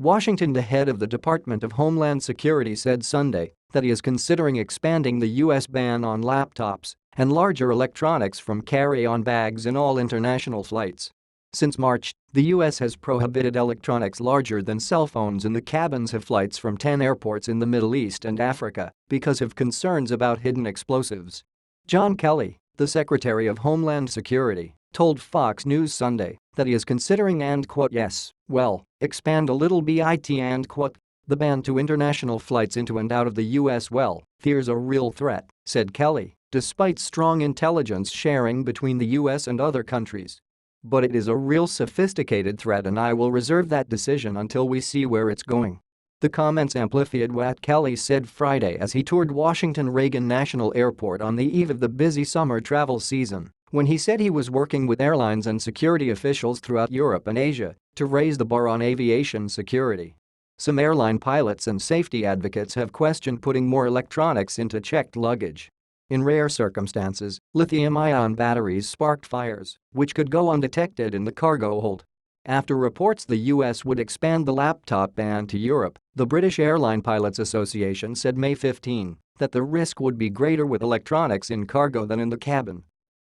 Washington, the head of the Department of Homeland Security, said Sunday that he is considering expanding the U.S. ban on laptops and larger electronics from carry-on bags in all international flights. Since March, the U.S. has prohibited electronics larger than cell phones in the cabins of flights from 10 airports in the Middle East and Africa because of concerns about hidden explosives. John Kelly, the Secretary of Homeland Security, told Fox News Sunday that he is considering expand a little bit and the ban to international flights into and out of the U.S. Fears a real threat, said Kelly, despite strong intelligence sharing between the U.S. and other countries. But it is a real sophisticated threat and I will reserve that decision until we see where it's going. The comments amplified what Kelly said Friday as he toured Washington Reagan National Airport on the eve of the busy summer travel season, when he said he was working with airlines and security officials throughout Europe and Asia to raise the bar on aviation security. Some airline pilots and safety advocates have questioned putting more electronics into checked luggage. In rare circumstances, lithium-ion batteries sparked fires, which could go undetected in the cargo hold. After reports the U.S. would expand the laptop ban to Europe, the British Airline Pilots Association said May 15 that the risk would be greater with electronics in cargo than in the cabin.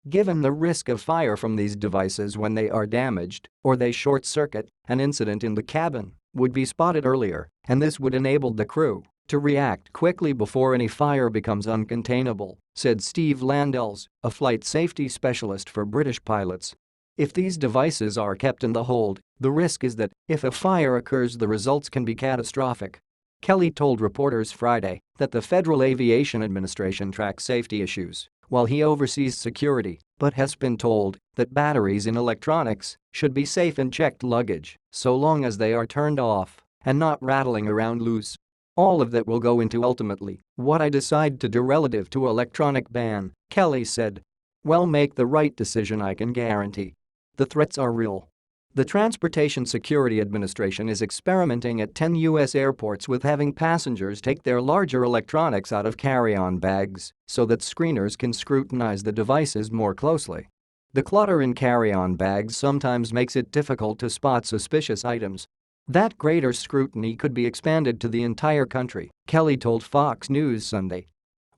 Given the risk of fire from these devices when they are damaged or they short-circuit, an incident in the cabin would be spotted earlier, and this would enable the crew to react quickly before any fire becomes uncontainable, said Steve Landels, a flight safety specialist for British pilots. If these devices are kept in the hold, the risk is that, if a fire occurs, the results can be catastrophic. Kelly told reporters Friday that the Federal Aviation Administration tracks safety issues while he oversees security, but has been told that batteries in electronics should be safe in checked luggage so long as they are turned off and not rattling around loose. All of that will go into ultimately what I decide to do relative to electronic ban, Kelly said. We'll make the right decision, I can guarantee. The threats are real. The Transportation Security Administration is experimenting at 10 U.S. airports with having passengers take their larger electronics out of carry-on bags so that screeners can scrutinize the devices more closely. The clutter in carry-on bags sometimes makes it difficult to spot suspicious items. That greater scrutiny could be expanded to the entire country, Kelly told Fox News Sunday.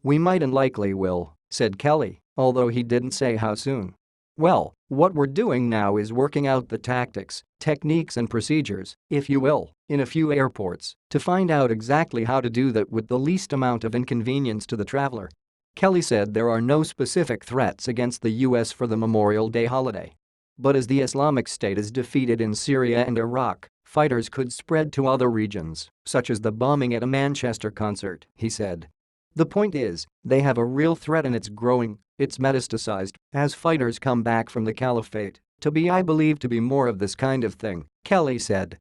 We might and likely will, said Kelly, although he didn't say how soon. Well, what we're doing now is working out the tactics, techniques and procedures, if you will, in a few airports to find out exactly how to do that with the least amount of inconvenience to the traveler. Kelly said there are no specific threats against the U.S. for the Memorial Day holiday. But as the Islamic State is defeated in Syria and Iraq, fighters could spread to other regions, such as the bombing at a Manchester concert, he said. The point is, they have a real threat and it's growing, it's metastasized, as fighters come back from the caliphate, I believe to be more of this kind of thing, Kelly said.